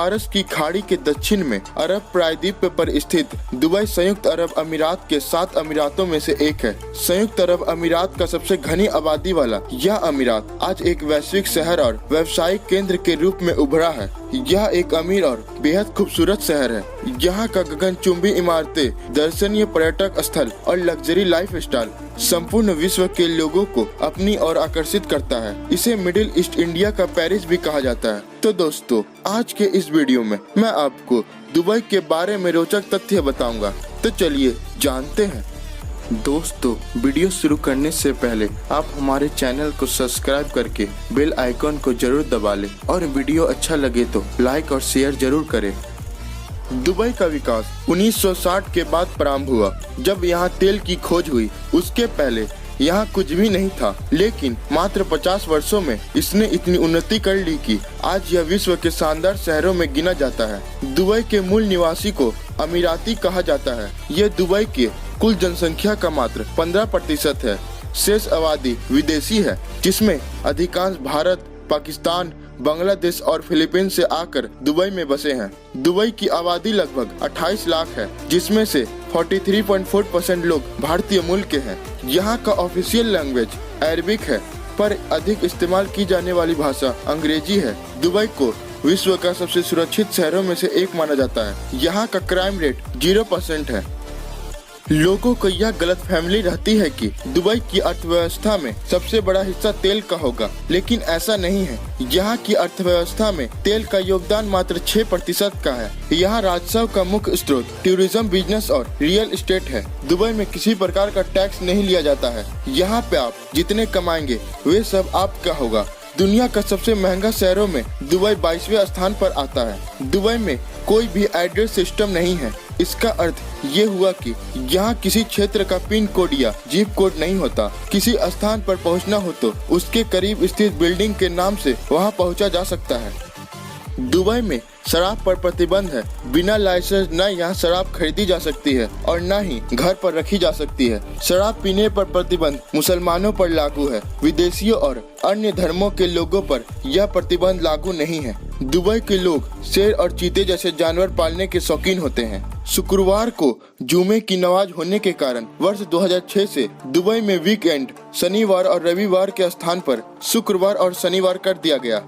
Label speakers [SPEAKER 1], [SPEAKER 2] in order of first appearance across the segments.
[SPEAKER 1] फारस की खाड़ी के दक्षिण में अरब प्रायद्वीप पर स्थित दुबई संयुक्त अरब अमीरात के 7 अमीरातों में से एक है। संयुक्त अरब अमीरात का सबसे घनी आबादी वाला यह अमीरात आज एक वैश्विक शहर और व्यावसायिक केंद्र के रूप में उभरा है। यह एक अमीर और बेहद खूबसूरत शहर है। यहाँ का गगनचुंबी इमारतें, दर्शनीय पर्यटक स्थल और लग्जरी लाइफ स्टाइल संपूर्ण विश्व के लोगों को अपनी ओर आकर्षित करता है। इसे मिडिल ईस्ट इंडिया का पेरिस भी कहा जाता है। तो दोस्तों, आज के इस वीडियो में मैं आपको दुबई के बारे में रोचक तथ्य बताऊंगा। तो चलिए जानते हैं। दोस्तों, वीडियो शुरू करने से पहले आप हमारे चैनल को सब्सक्राइब करके बेल आइकॉन को जरूर दबा लें और वीडियो अच्छा लगे तो लाइक और शेयर जरूर करें। दुबई का विकास 1960 के बाद प्रारंभ हुआ, जब यहाँ तेल की खोज हुई। उसके पहले यहाँ कुछ भी नहीं था, लेकिन मात्र 50 वर्षों में इसने इतनी उन्नति कर ली कि आज यह विश्व के शानदार शहरों में गिना जाता है। दुबई के मूल निवासी को अमीराती कहा जाता है। यह दुबई के कुल जनसंख्या का मात्र 15% है। शेष आबादी विदेशी है, जिसमें अधिकांश भारत, पाकिस्तान, बांग्लादेश और फिलीपींस से आकर दुबई में बसे हैं। दुबई की आबादी लगभग 28 लाख है, जिसमें से 43.4% लोग भारतीय मूल के हैं। यहाँ का ऑफिशियल लैंग्वेज अरबिक है, पर अधिक इस्तेमाल की जाने वाली भाषा अंग्रेजी है। दुबई को विश्व का सबसे सुरक्षित शहरों में से एक माना जाता है। यहाँ का क्राइम रेट 0% है। लोगों को यह गलतफहमी रहती है कि दुबई की अर्थव्यवस्था में सबसे बड़ा हिस्सा तेल का होगा, लेकिन ऐसा नहीं है। यहाँ की अर्थव्यवस्था में तेल का योगदान मात्र 6% का है। यहाँ राजस्व का मुख्य स्रोत टूरिज्म, बिजनेस और रियल एस्टेट है। दुबई में किसी प्रकार का टैक्स नहीं लिया जाता है। यहाँ पे आप जितने कमाएंगे वे सब आपका होगा। दुनिया का सबसे महंगा शहरों में दुबई 22वें स्थान पर आता है। दुबई में कोई भी एड्रेस सिस्टम नहीं है। इसका अर्थ ये हुआ कि यहाँ किसी क्षेत्र का पिन कोड या जिप कोड नहीं होता। किसी स्थान पर पहुँचना हो तो उसके करीब स्थित बिल्डिंग के नाम से वहाँ पहुँचा जा सकता है। दुबई में शराब पर प्रतिबंध है। बिना लाइसेंस न यहाँ शराब खरीदी जा सकती है और न ही घर पर रखी जा सकती है। शराब पीने पर प्रतिबंध मुसलमानों पर लागू है। विदेशियों और अन्य धर्मों के लोगों पर यह प्रतिबंध लागू नहीं है। दुबई के लोग शेर और चीते जैसे जानवर पालने के शौकीन होते हैं। शुक्रवार को जुमे की नमाज होने के कारण वर्ष 2006 से दुबई में वीकेंड शनिवार और रविवार के स्थान पर शुक्रवार और शनिवार कर दिया गया।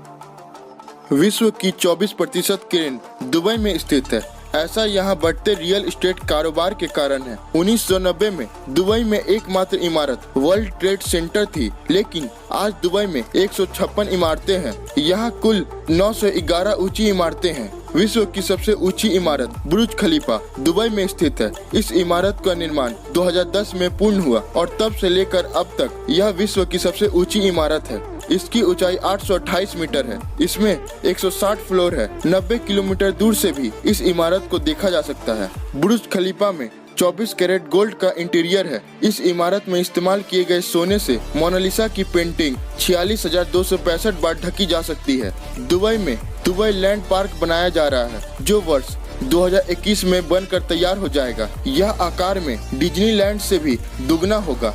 [SPEAKER 1] विश्व की 24% क्रेन दुबई में स्थित है। ऐसा यहाँ बढ़ते रियल एस्टेट कारोबार के कारण है। 1990 में दुबई में एकमात्र इमारत वर्ल्ड ट्रेड सेंटर थी, लेकिन आज दुबई में 156 इमारतें हैं। यहाँ कुल 911 ऊंची इमारतें हैं। विश्व की सबसे ऊंची इमारत बुर्ज खलीफा दुबई में स्थित है। इस इमारत का निर्माण 2010 में पूर्ण हुआ और तब से लेकर अब तक यह विश्व की सबसे ऊंची इमारत है। इसकी ऊंचाई 828 मीटर है। इसमें 160 फ्लोर है। 90 किलोमीटर दूर से भी इस इमारत को देखा जा सकता है। बुर्ज खलीफा में 24 कैरेट गोल्ड का इंटीरियर है। इस इमारत में इस्तेमाल किए गए सोने से मोनालिसा की पेंटिंग 46,265 बार ढकी जा सकती है। दुबई में दुबई लैंड पार्क बनाया जा रहा है, जो वर्ष 2021 में बनकर तैयार हो जाएगा। यह आकार में डिज्नीलैंड से भी दुगना होगा।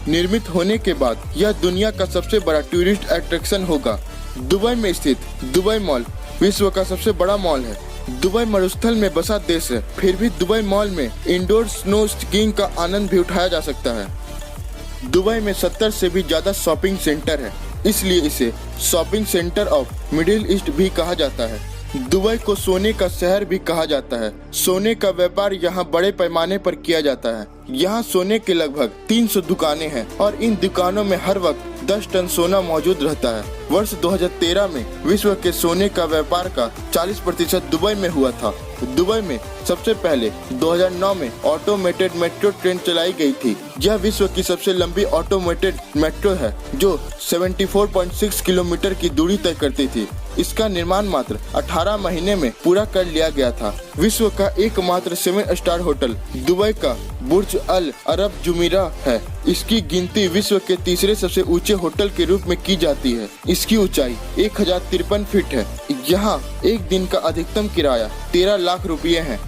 [SPEAKER 1] निर्मित होने के बाद यह दुनिया का सबसे बड़ा टूरिस्ट अट्रैक्शन होगा। दुबई में स्थित दुबई मॉल विश्व का सबसे बड़ा मॉल है। दुबई मरुस्थल में बसा देश है, फिर भी दुबई मॉल में इंडोर स्नो स्कीइंग का आनंद भी उठाया जा सकता है। दुबई में 70 से भी ज्यादा शॉपिंग सेंटर है, इसलिए इसे shopping centre of middle east भी कहा जाता है। दुबई को सोने का शहर भी कहा जाता है। सोने का व्यापार यहाँ बड़े पैमाने पर किया जाता है। यहाँ सोने के लगभग 300 दुकानें हैं और इन दुकानों में हर वक्त 10 टन सोना मौजूद रहता है। वर्ष 2013 में विश्व के सोने का व्यापार का 40% दुबई में हुआ था। दुबई में सबसे पहले 2009 में ऑटोमेटेड मेट्रो ट्रेन चलाई गई थी। यह विश्व की सबसे लंबी ऑटोमेटेड मेट्रो है, जो 74.6 किलोमीटर की दूरी तय करती थी। इसका निर्माण मात्र 18 महीने में पूरा कर लिया गया था। विश्व का एकमात्र 7 स्टार होटल दुबई का बुर्ज अल अरब जुमीरा है। इसकी गिनती विश्व के तीसरे सबसे ऊंचे होटल के रूप में की जाती है। इसकी ऊंचाई 1053 फीट है। यहाँ एक दिन का अधिकतम किराया 13 लाख रुपये है।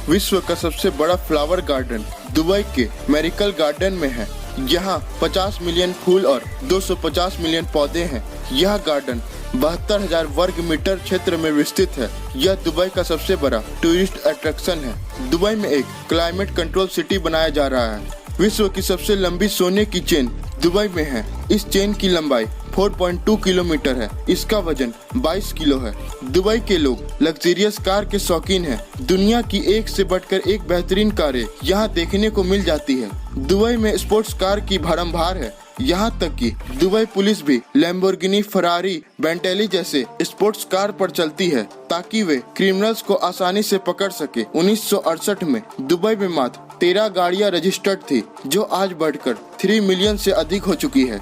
[SPEAKER 1] विश्व का सबसे बड़ा फ्लावर गार्डन दुबई के मेरिकल गार्डन में है। यहाँ 50 मिलियन फूल और 250 मिलियन पौधे हैं। यह गार्डन 72,000 वर्ग मीटर क्षेत्र में विस्तृत है। यह दुबई का सबसे बड़ा टूरिस्ट अट्रैक्शन है। दुबई में एक क्लाइमेट कंट्रोल सिटी बनाया जा रहा है। विश्व की सबसे लंबी सोने की चेन दुबई में है। इस चेन की लंबाई 4.2 किलोमीटर है। इसका वजन 22 किलो है। दुबई के लोग लग्जरियस कार के शौकीन हैं। दुनिया की एक से बढ़कर एक बेहतरीन कारें यहाँ देखने को मिल जाती है। दुबई में स्पोर्ट्स कार की भरमभार है। यहाँ तक कि दुबई पुलिस भी लैम्बोर्गिनी, फरारी, बेंटेली जैसे स्पोर्ट्स कार पर चलती है ताकि वे क्रिमिनल्स को आसानी से पकड़ सके। 1968 में दुबई में मात्र 13 गाड़ियाँ रजिस्टर्ड थी, जो आज बढ़कर 3 मिलियन से अधिक हो चुकी है।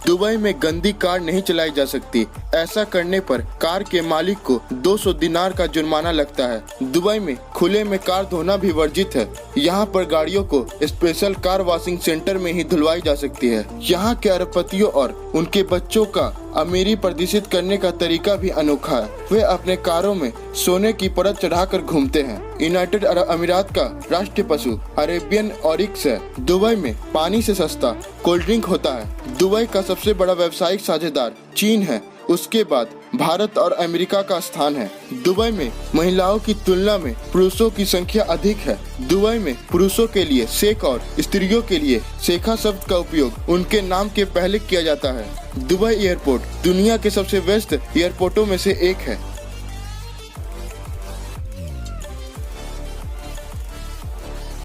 [SPEAKER 1] दुबई में गंदी कार नहीं चलाई जा सकती। ऐसा करने पर कार के मालिक को 200 दिनार का जुर्माना लगता है। दुबई में खुले में कार धोना भी वर्जित है। यहाँ पर गाड़ियों को स्पेशल कार वॉशिंग सेंटर में ही धुलवाई जा सकती है। यहाँ के अरबपतियों और उनके बच्चों का अमीरी प्रदर्शित करने का तरीका भी अनोखा है। वे अपने कारों में सोने की परत चढ़ाकर घूमते हैं। यूनाइटेड अरब अमीरात का राष्ट्रीय पशु अरेबियन ऑरिक्स है। दुबई में पानी से सस्ता कोल्ड ड्रिंक होता है। दुबई का सबसे बड़ा व्यावसायिक साझेदार चीन है। उसके बाद भारत और अमेरिका का स्थान है। दुबई में महिलाओं की तुलना में पुरुषों की संख्या अधिक है। दुबई में पुरुषों के लिए शेख और स्त्रियों के लिए शेखा शब्द का उपयोग उनके नाम के पहले किया जाता है। दुबई एयरपोर्ट दुनिया के सबसे व्यस्त एयरपोर्टों में से एक है।